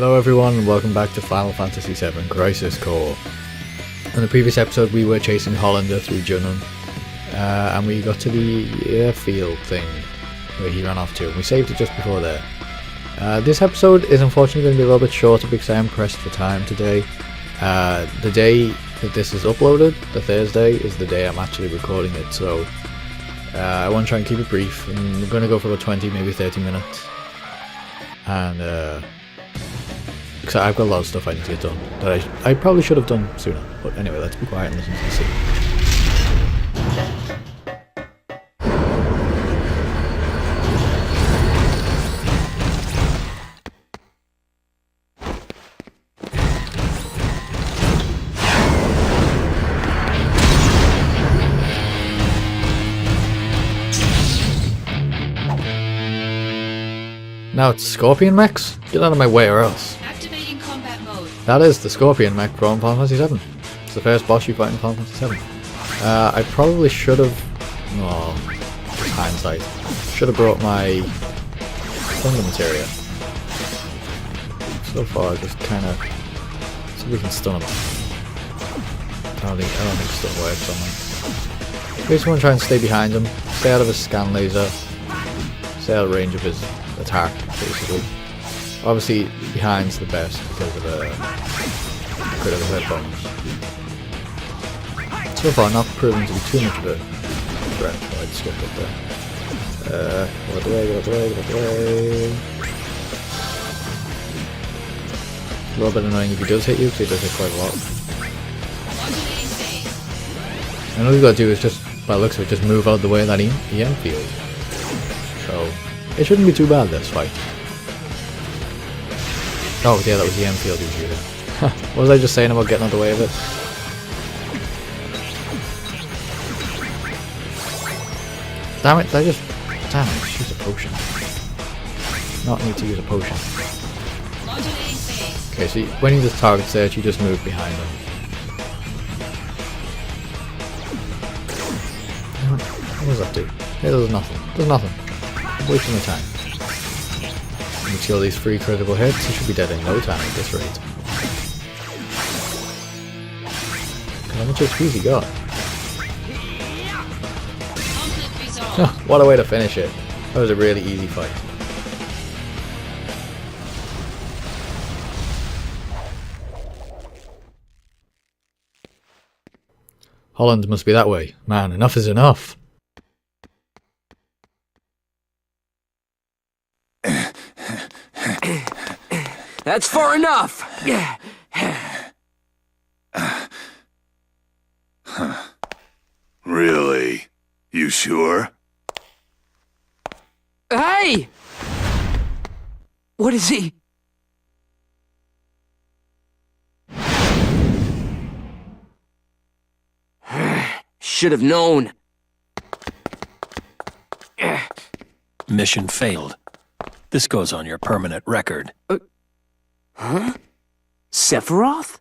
Hello everyone and welcome back to Final Fantasy VII Crisis Core. In the previous episode we were chasing Hollander through Junon, and we got to the airfield thing where he ran off to, and we saved it just before there. This episode is unfortunately going to be a little bit shorter because I am pressed for time today. The day that this is uploaded, the Thursday, is the day I'm actually recording it, so I want to try and keep it brief, and we're going to go for about 20, maybe 30 minutes. And because I've got a lot of stuff I need to get done that I probably should have done sooner. But anyway, let's be quiet and listen to the scene. Now it's Scorpion mechs? Get out of my way or else. Activating combat mode. That is the Scorpion mech from Final Fantasy VII. It's the first boss you fight in Final Fantasy VII. I probably should have... Oh, hindsight. Should have brought my thunder materia. So far, just kind of... see if we can stun him. I don't think stun works on him. We just want to try and stay behind him. Stay out of his scan laser. Stay out of range of his attack, basically. Obviously, behind's the best because of the critical hit bonus. So far, not proving to be too much of a threat, so I'd skip it there. Get out the way, get out the way, get out the way. A little bit annoying if he does hit you, because he does hit quite a lot. And all you gotta do is just, by the looks of it, just move out of the way of that EM field. So, it shouldn't be too bad, this fight. Oh yeah, that was the EM field he was using. What was I just saying about getting out of the way of it? Damn it, damn it, just use a potion. Not need to use a potion. Okay, so when he does target search, you just move behind him. What does that do? It does nothing. Does nothing. Wasting my time. Let me kill these 3 critical hits. He should be dead in no time at this rate. How much HP's he got? What a way to finish it. That was a really easy fight. Holland must be that way. Man, enough is enough. That's far enough! Really? You sure? Hey! What is he? Should have known. Mission failed. This goes on your permanent record. Huh? Sephiroth?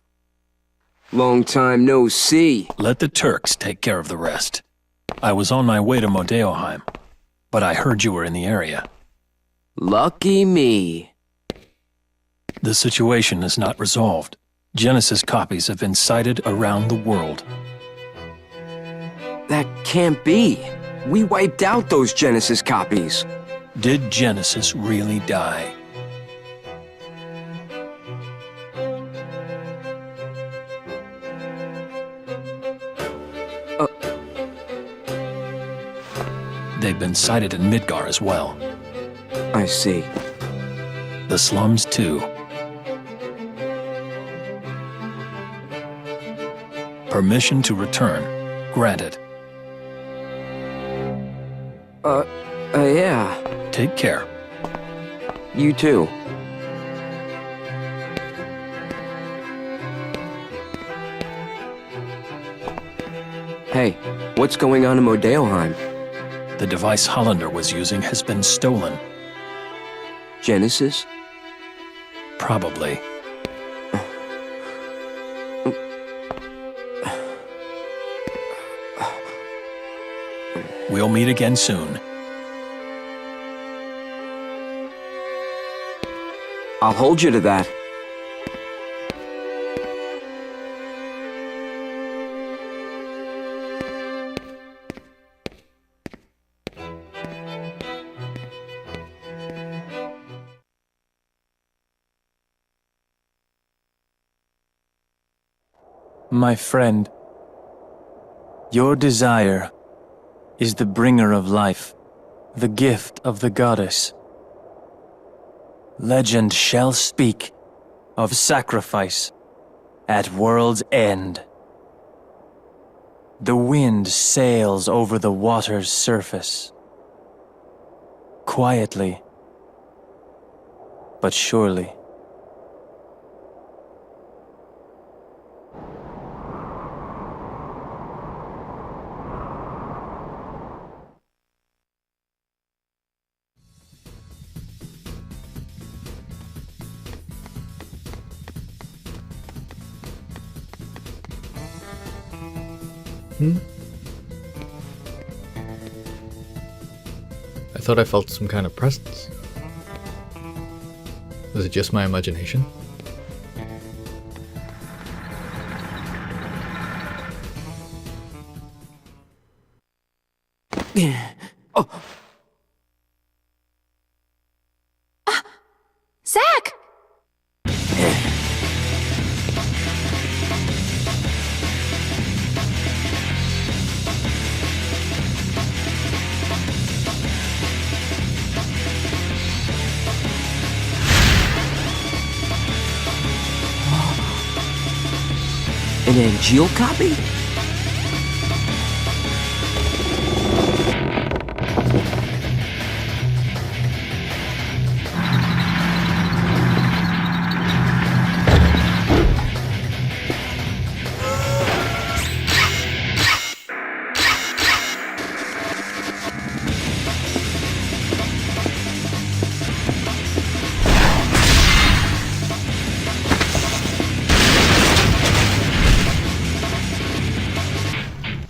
Long time no see. Let the Turks take care of the rest. I was on my way to Modeoheim, but I heard you were in the area. Lucky me. The situation is not resolved. Genesis copies have been sighted around the world. That can't be. We wiped out those Genesis copies. Did Genesis really die? They've been sighted in Midgar as well. I see. The slums too. Permission to return. Granted. Yeah. Take care. You too. Hey, what's going on in Modeoheim? The device Hollander was using has been stolen. Genesis? Probably. We'll meet again soon. I'll hold you to that. My friend, your desire is the bringer of life, the gift of the goddess. Legend shall speak of sacrifice at world's end. The wind sails over the water's surface, quietly, but surely. I thought I felt some kind of presence. Was it just my imagination? Zack! An Angeal copy?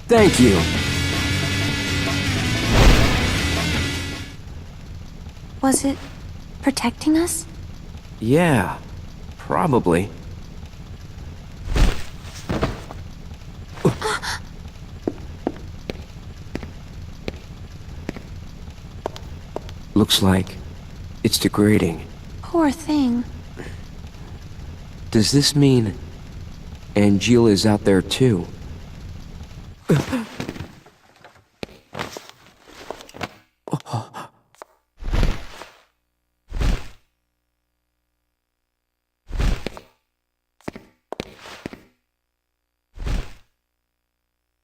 Thank you. Was it protecting us? Yeah, probably. Looks like it's degrading. Poor thing. Does this mean Angeal is out there too?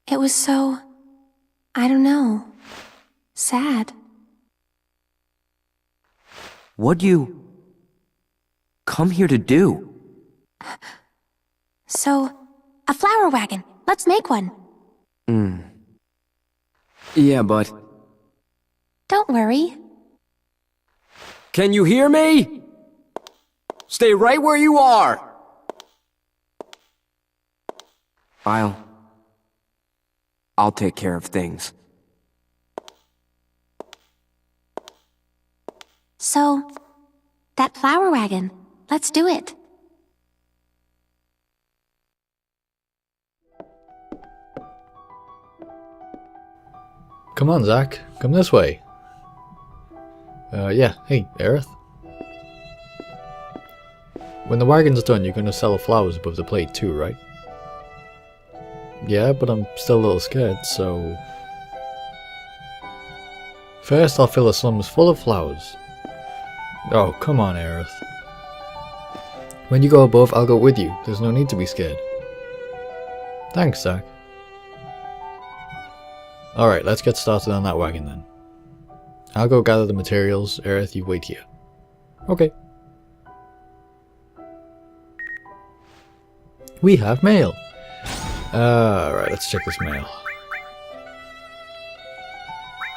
It was so, I don't know, sad. What'd you come here to do? So, a flower wagon. Let's make one. Yeah, but... Don't worry. Can you hear me? Stay right where you are! I'll take care of things. So, that flower wagon. Let's do it. Come on, Zack. Come this way. Yeah. Hey, Aerith. When the wagon's done, you're gonna sell the flowers above the plate too, right? Yeah, but I'm still a little scared, so... First, I'll fill the slums full of flowers. Oh, come on, Aerith. When you go above, I'll go with you. There's no need to be scared. Thanks, Zack. Alright, let's get started on that wagon then. I'll go gather the materials. Aerith, you wait here. Okay. We have mail! Alright, let's check this mail.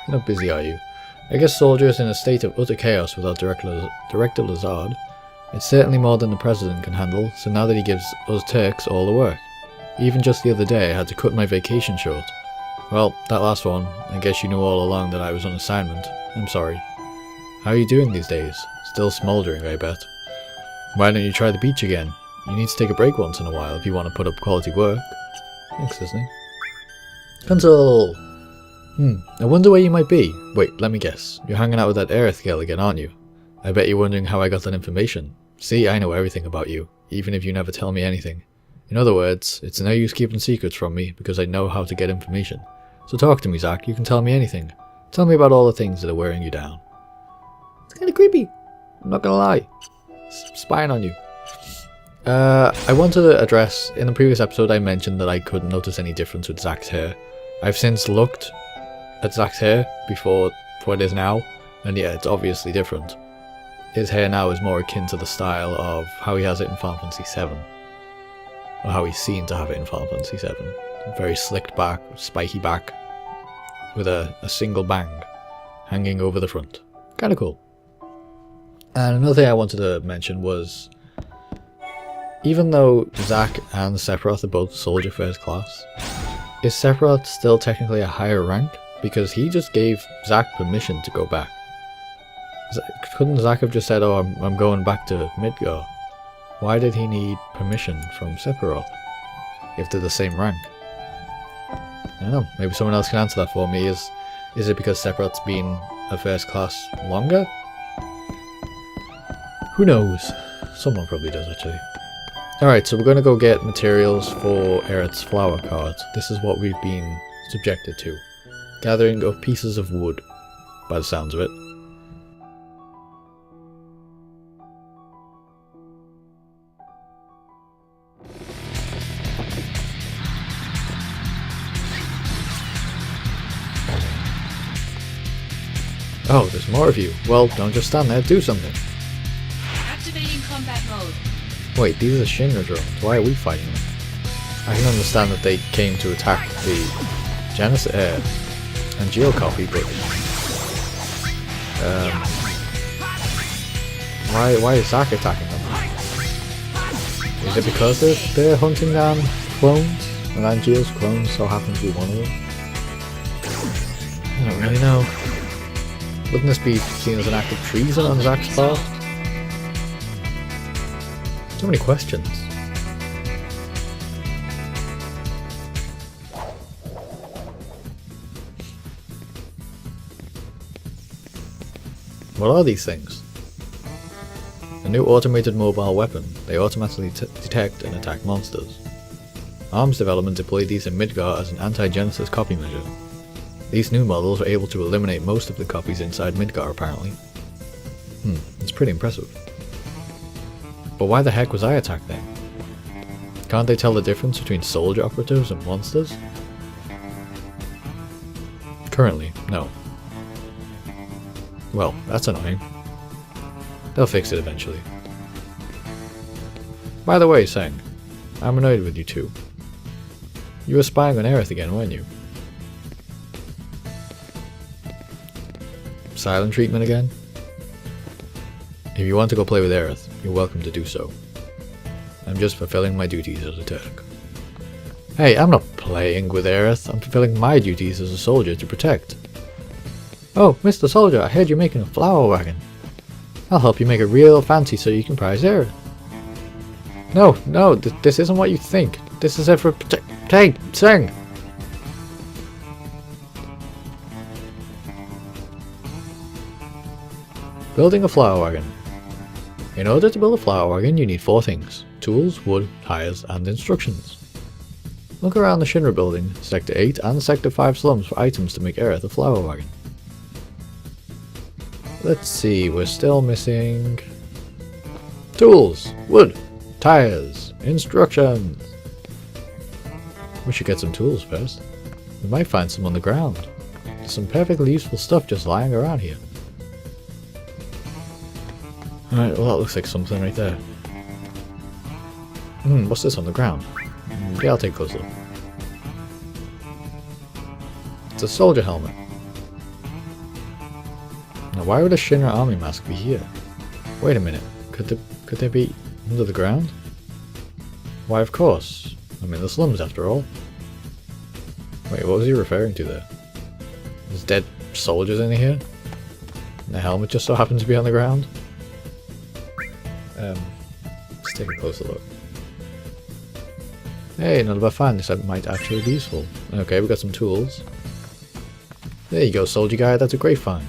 How busy are you? I guess soldiers in a state of utter chaos without Director Lazard. It's certainly more than the President can handle, so now that he gives us Turks all the work. Even just the other day I had to cut my vacation short. Well, that last one, I guess you knew all along that I was on assignment. I'm sorry. How are you doing these days? Still smouldering, I bet. Why don't you try the beach again? You need to take a break once in a while if you want to put up quality work. Thanks, Disney. Console! I wonder where you might be. Wait, let me guess. You're hanging out with that Aerith girl again, aren't you? I bet you're wondering how I got that information. See, I know everything about you, even if you never tell me anything. In other words, it's no use keeping secrets from me because I know how to get information. So talk to me, Zack. You can tell me anything. Tell me about all the things that are wearing you down. It's kind of creepy. I'm not gonna lie. Spying on you. I wanted to address, in the previous episode I mentioned that I couldn't notice any difference with Zack's hair. I've since looked at Zack's hair before it is now, and yeah, it's obviously different. His hair now is more akin to the style of how he has it in Final Fantasy VII. Or how he's seen to have it in Final Fantasy VII. Very slicked back, spiky back, with a single bang hanging over the front. Kinda cool. And another thing I wanted to mention was, even though Zack and Sephiroth are both Soldier First Class, is Sephiroth still technically a higher rank? Because he just gave Zack permission to go back. Couldn't Zack have just said, oh, I'm going back to Midgar? Why did he need permission from Sephiroth if they're the same rank? I don't know, maybe someone else can answer that for me. Is it because Sephiroth's been a First Class longer? Who knows? Someone probably does, actually. Alright, so we're going to go get materials for Aerith's flower cards. This is what we've been subjected to. Gathering of pieces of wood, by the sounds of it. Oh, there's more of you. Well, don't just stand there, do something. Activating combat mode. Wait, these are Shinra drones. Why are we fighting them? I can understand that they came to attack the Genesis and Geocopy, but why is Zack attacking them? Is it because they're hunting down clones, and Angeo's clone so happens to be one of them? I don't really know. Wouldn't this be seen as an act of treason on Zack's part? So many questions. What are these things? A new automated mobile weapon. They automatically detect and attack monsters. ARM's development deployed these in Midgar as an anti-Genesis copy measure. These new models are able to eliminate most of the copies inside Midgar, apparently. It's pretty impressive. But why the heck was I attacked then? Can't they tell the difference between soldier operatives and monsters? Currently, no. Well, that's annoying. They'll fix it eventually. By the way, Sang, I'm annoyed with you too. You were spying on Aerith again, weren't you? Silent treatment again? If you want to go play with Aerith, you're welcome to do so. I'm just fulfilling my duties as a Turk. Hey, I'm not playing with Aerith, I'm fulfilling my duties as a soldier to protect. Oh, Mr. Soldier, I heard you're making a flower wagon. I'll help you make it real fancy so you can prize Aerith. No, this isn't what you think. This is it for Hey, Sing! Building a flower wagon. In order to build a flower wagon, you need 4 things: tools, wood, tires, and instructions. Look around the Shinra building, Sector 8 and Sector 5 slums for items to make Aerith a flower wagon. Let's see, we're still missing tools, wood, tires, instructions. We should get some tools first. We might find some on the ground. There's some perfectly useful stuff just lying around here. Alright, well that looks like something right there. What's this on the ground? Yeah, I'll take a close look. It's a soldier helmet. Now why would a Shinra army mask be here? Wait a minute, could they be under the ground? Why of course. I'm in the slums after all. Wait, what was he referring to there? There's dead soldiers in here? And the helmet just so happens to be on the ground? Let's take a closer look. Hey, not about fine, this might actually be useful. Okay, we got some tools. There you go, soldier guy, that's a great find.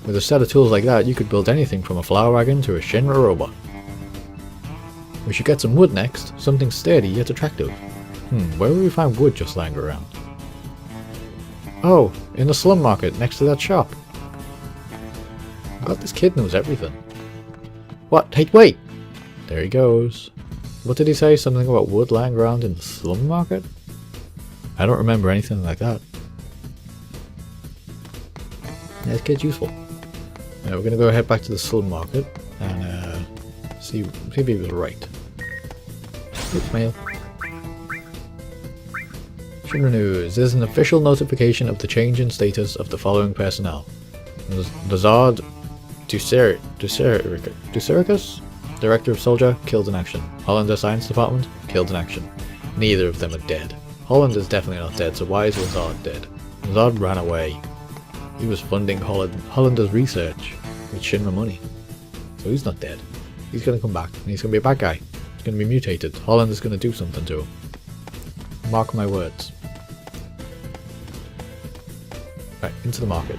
With a set of tools like that, you could build anything from a flower wagon to a Shinra robot. We should get some wood next. Something sturdy yet attractive. Where will we find wood just lying around? Oh, in the slum market next to that shop. God, this kid knows everything. What? Hey, wait! There he goes. What did he say? Something about wood lying around in the slum market? I don't remember anything like that. Yeah, this kid's useful. We're gonna go head back to the slum market and see if he was right. Oops, mail. Shinra News. There's an official notification of the change in status of the following personnel. Lazard Ducericus, Director of Soldier, killed in action. Hollander Science Department, killed in action. Neither of them are dead. Holland is definitely not dead, so why is Lazard dead? Lazard ran away. He was funding Hollander's research with Shinra money. So he's not dead. He's gonna come back, and he's gonna be a bad guy. He's gonna be mutated. Holland is gonna do something to him. Mark my words. Right, into the market.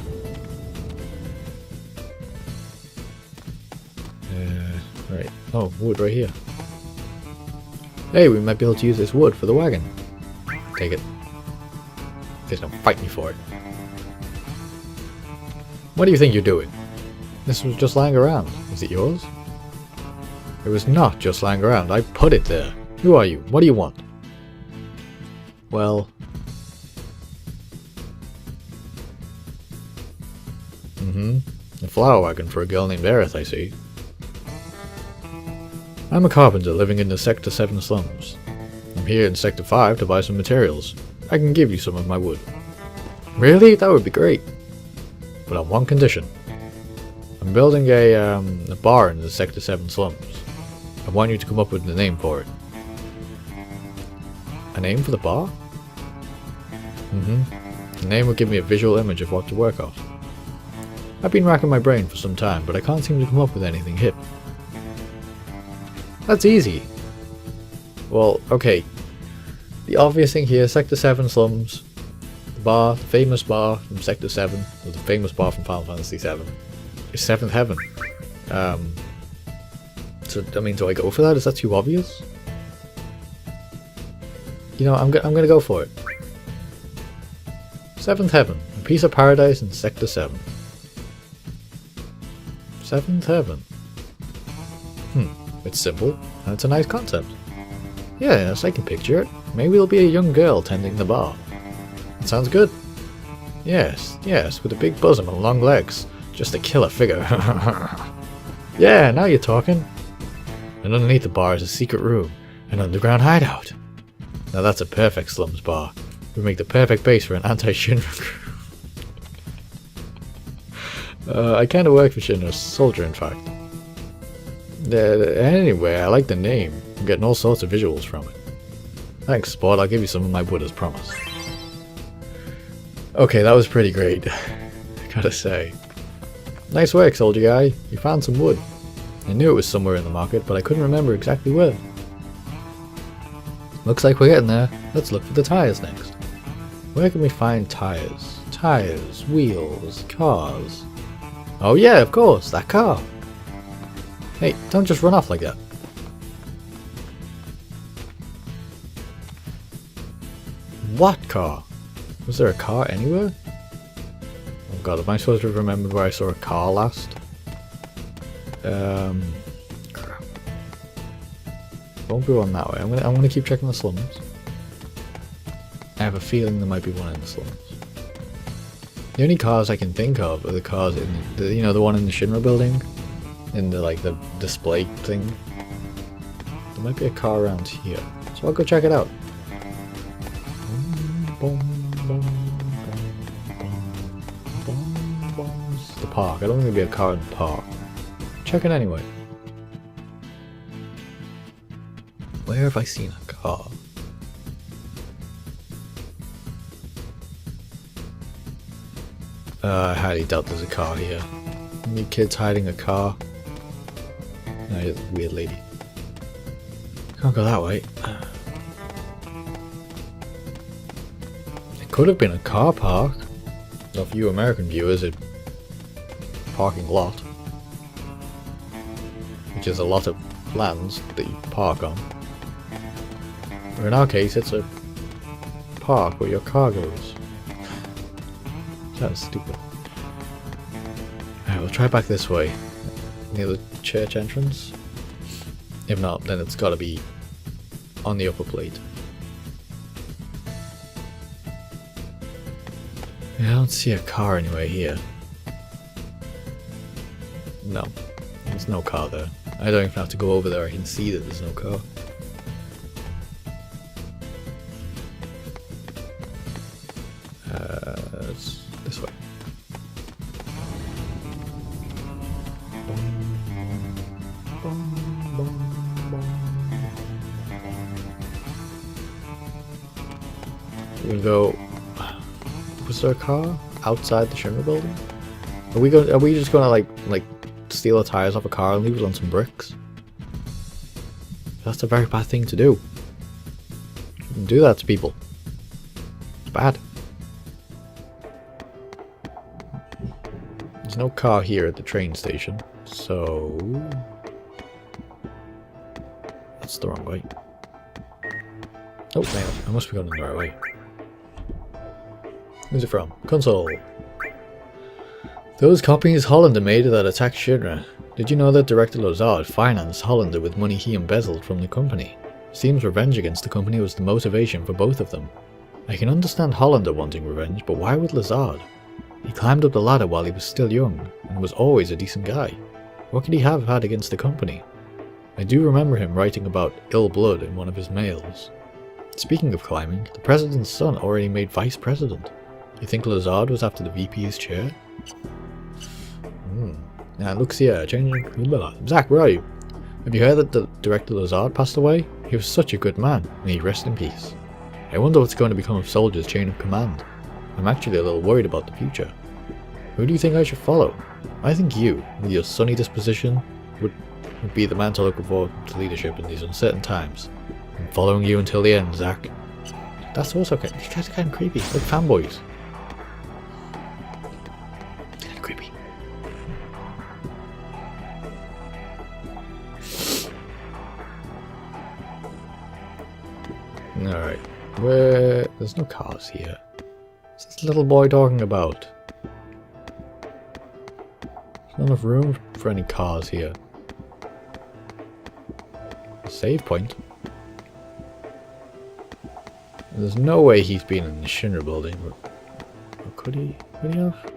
Right. Oh, wood right here. Hey, we might be able to use this wood for the wagon. Take it. Please don't fight me for it. What do you think you're doing? This was just lying around. Is it yours? It was not just lying around. I put it there. Who are you? What do you want? Well... A flower wagon for a girl named Aerith, I see. I'm a carpenter living in the Sector 7 slums. I'm here in Sector 5 to buy some materials. I can give you some of my wood. Really? That would be great. But on one condition. I'm building a bar in the Sector 7 slums. I want you to come up with a name for it. A name for the bar? The name will give me a visual image of what to work off. I've been racking my brain for some time, but I can't seem to come up with anything hip. That's easy. Well, okay. The obvious thing here, Sector 7 slums. The bar, the famous bar from Sector 7, or the famous bar from Final Fantasy VII, is 7th Heaven. So, I mean, do I go for that? Is that too obvious? You know, I'm gonna go for it. 7th Heaven, a piece of paradise in Sector 7. 7th Heaven. It's simple, and it's a nice concept. Yes, I can picture it. Maybe it'll be a young girl tending the bar. It sounds good. Yes, with a big bosom and long legs. Just a killer figure. Yeah, now you're talking. And underneath the bar is a secret room, an underground hideout. Now that's a perfect slums bar. It would make the perfect base for an anti-Shinra group. I kinda work for Shinra Soldier, in fact. Anyway, I like the name. I'm getting all sorts of visuals from it. Thanks, sport. I'll give you some of my wood as promised. Okay, that was pretty great. I gotta say. Nice work, soldier guy. You found some wood. I knew it was somewhere in the market, but I couldn't remember exactly where. Looks like we're getting there. Let's look for the tires next. Where can we find tires? Tires, wheels, cars. Oh yeah, of course, that car. Hey, don't just run off like that. What car? Was there a car anywhere? Oh god, am I supposed to have remembered where I saw a car last? Crap. Won't be one that way. I'm gonna keep checking the slums. I have a feeling there might be one in the slums. The only cars I can think of are the cars in the, you know, the one in the Shinra building, in the the display thing. There might be a car around here, so I'll go check it out. The park. I don't think there'll be a car in the park. Check it anyway. Where have I seen a car? I highly doubt there's a car here. Any kids hiding a car? No, you're a weird lady. Can't go that way. It could have been a car park. Well, for you American viewers, a parking lot. Which is a lot of lands that you park on. Or in our case, it's a park where your car goes. Sounds stupid. Alright, we'll try back this way. Near the church entrance. If not, then it's gotta be on the upper plate. Yeah, I don't see a car anywhere here. No, there's no car there. I don't even have to go over there, I can see that there's no car. It's this way. We'll go. Was there a car outside the Shinra building? Are we just gonna like steal the tires off a car and leave it on some bricks? That's a very bad thing to do. You shouldn't do that to people. It's bad. There's no car here at the train station, so that's the wrong way. Oh, man, I must be going the right way. Who's it from? Console. Those copies Hollander made that attacked Shinra. Did you know that Director Lazard financed Hollander with money he embezzled from the company? Seems revenge against the company was the motivation for both of them. I can understand Hollander wanting revenge, but why with Lazard? He climbed up the ladder while he was still young, and was always a decent guy. What could he have had against the company? I do remember him writing about ill blood in one of his mails. Speaking of climbing, the president's son already made vice president. You think Lazard was after the VP's chair? Now it looks here, changing. Zack, where are you? Have you heard that the director Lazard passed away? He was such a good man. May he rest in peace. I wonder what's going to become of Soldier's chain of command. I'm actually a little worried about the future. Who do you think I should follow? I think you, with your sunny disposition, would be the man to look forward to leadership in these uncertain times. I'm following you until the end, Zack. That's also okay. These guys are kind of creepy, like fanboys. Kind of creepy. Alright, there's no cars here. What's this little boy talking about? There's not enough room for any cars here. Save point. There's no way he's been in the Shinra building. Or could he? Could he have?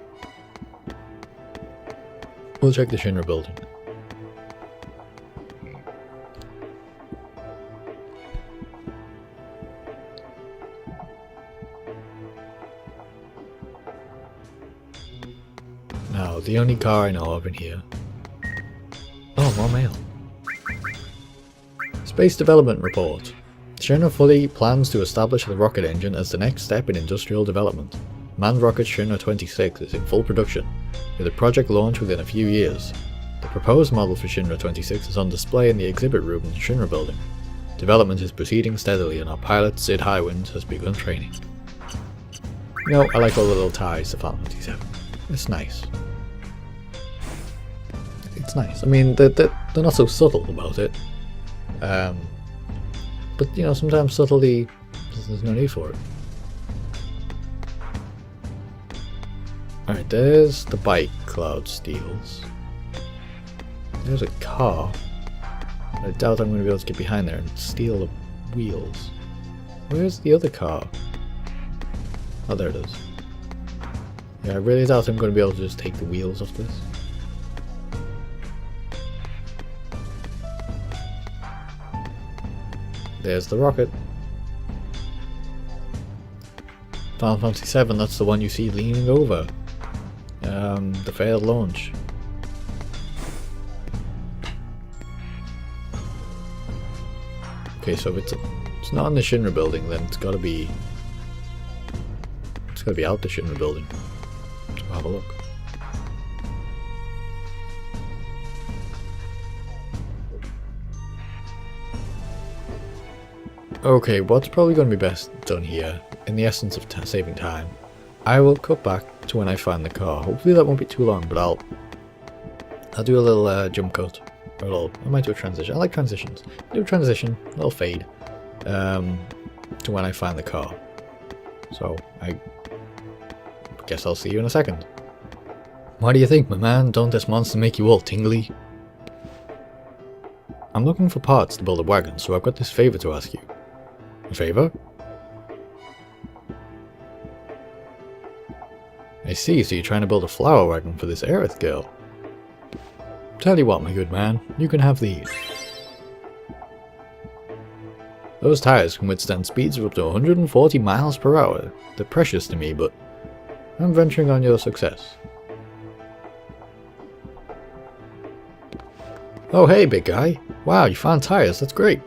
We'll check the Shinra building. Now, the only car I know of in here. Oh, more mail. Space Development Report. Shinra fully plans to establish the rocket engine as the next step in industrial development. Manned rocket Shinra 26 is in full production, with a project launch within a few years. The proposed model for Shinra 26 is on display in the exhibit room in the Shinra building. Development is proceeding steadily and our pilot Sid Highwind has begun training. You know, I like all the little ties to Final Fantasy VII. It's nice. It's nice. I mean, they're not so subtle about it. But, you know, sometimes subtlety, there's no need for it. Alright, there's the bike Cloud steals. There's a car. I doubt I'm going to be able to get behind there and steal the wheels. Where's the other car? Oh, there it is. Yeah, I really doubt I'm going to be able to just take the wheels off this. There's the rocket. Final Fantasy VII, that's the one you see leaning over. The failed launch. Okay, so if it's not in the Shinra building, then it's gotta be out the Shinra building. So have a look. Okay, what's probably going to be best done here, in the essence of saving time, I will cut back to when I find the car. Hopefully that won't be too long, but I'll do a little jump cut I might do a transition. I like transitions. Do a transition, a little fade, to when I find the car. So, I guess I'll see you in a second. What do you think, my man? Don't this monster make you all tingly? I'm looking for parts to build a wagon, so I've got this favor to ask you. A favor? I see, so you're trying to build a flower wagon for this Aerith girl. Tell you what, my good man, you can have these. Those tires can withstand speeds of up to 140 miles per hour. They're precious to me, but I'm venturing on your success. Oh hey, big guy. Wow, you found tires, that's great.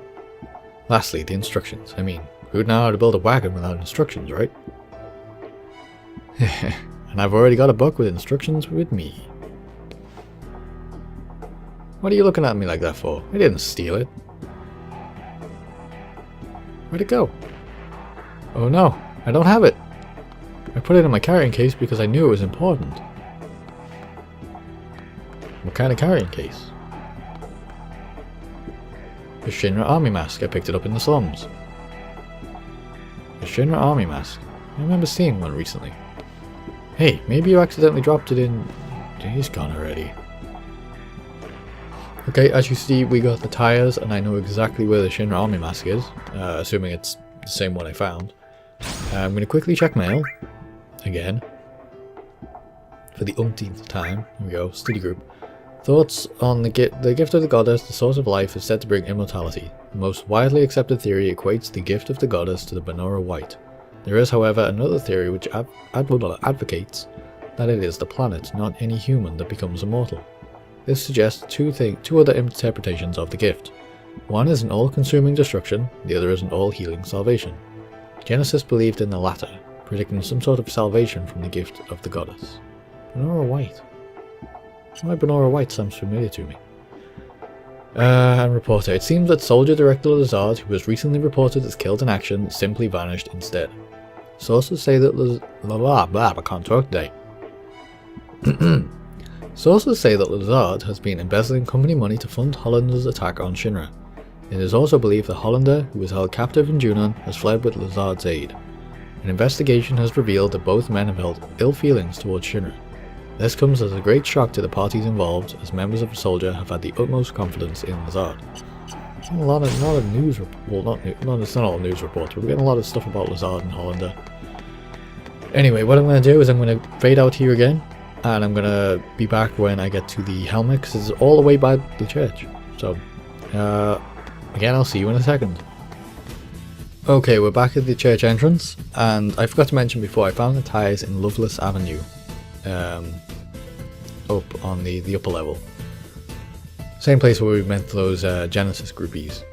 Lastly, the instructions. I mean, who'd know how to build a wagon without instructions, right? And I've already got a book with instructions with me. What are you looking at me like that for? I didn't steal it. Where'd it go? Oh no, I don't have it. I put it in my carrying case because I knew it was important. What kind of carrying case? A Shinra army mask. I picked it up in the slums. A Shinra army mask. I remember seeing one recently. Hey, maybe you accidentally dropped it in... He's gone already. Okay, as you see, we got the tires, and I know exactly where the Shinra army mask is, assuming it's the same one I found. I'm going to quickly check mail, again, for the umpteenth time. Here we go, study group. Thoughts on the gift of the goddess, the source of life, is said to bring immortality. The most widely accepted theory equates the gift of the goddess to the Benora White. There is, however, another theory which advocates that it is the planet, not any human, that becomes immortal. This suggests two other interpretations of the gift. One is an all-consuming destruction, the other is an all-healing salvation. Genesis believed in the latter, predicting some sort of salvation from the gift of the goddess. Benora White. Why Benora White sounds familiar to me. And reporter. It seems that Soldier Director Lazard, who was recently reported as killed in action, simply vanished instead. Sources say that I can't talk today. Sources say that Lazard has been embezzling company money to fund Hollander's attack on Shinra. It is also believed that Hollander, who was held captive in Junon, has fled with Lazard's aid. An investigation has revealed that both men have held ill feelings towards Shinra. This comes as a great shock to the parties involved, as members of the Soldier have had the utmost confidence in Lazard. A lot of news, it's not all news reports, but we're getting a lot of stuff about Lazard and Hollander. Anyway, what I'm going to do is I'm going to fade out here again, and I'm going to be back when I get to the helmet, because it's all the way by the church. So, again, I'll see you in a second. Okay, we're back at the church entrance, and I forgot to mention before, I found the tires in Loveless Avenue, up on the upper level. Same place where we met those Genesis groupies.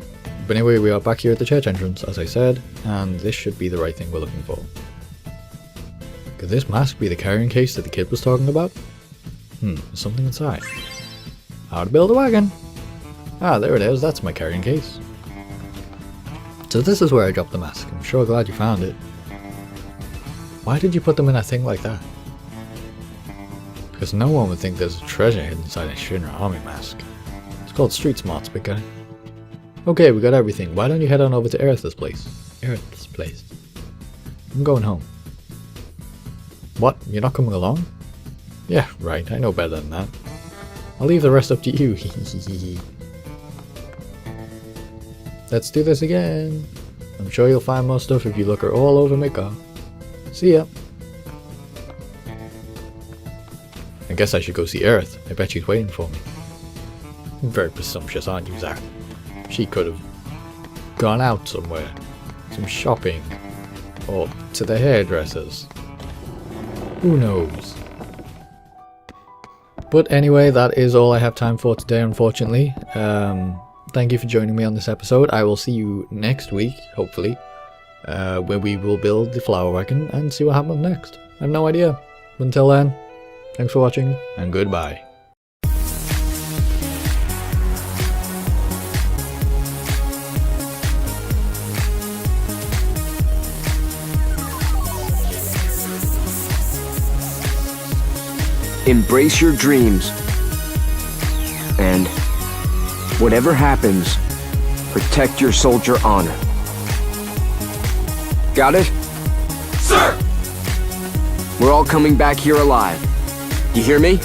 But anyway, we are back here at the church entrance, as I said, and this should be the right thing we're looking for. Could this mask be the carrying case that the kid was talking about? There's something inside. How to build a wagon! Ah, there it is, that's my carrying case. So this is where I dropped the mask. I'm sure glad you found it. Why did you put them in a thing like that? Because no one would think there's a treasure hidden inside a Shinra army mask. It's called street smarts, big guy. Okay, we got everything. Why don't you head on over to Aerith's place? Aerith's place. I'm going home. What? You're not coming along? Yeah, right. I know better than that. I'll leave the rest up to you. Let's do this again. I'm sure you'll find more stuff if you look her all over my car. See ya. I guess I should go see Aerith. I bet she's waiting for me. You're very presumptuous, aren't you, Zack? She could have gone out somewhere. Some shopping. Or to the hairdressers. Who knows? But anyway, that is all I have time for today, unfortunately. Thank you for joining me on this episode. I will see you next week, hopefully, where we will build the flower wagon and see what happens next. I have no idea. But until then, thanks for watching, and goodbye. Embrace your dreams. And Whatever happens, protect your soldier honor. Got it? Sir! We're all coming back here alive. You hear me?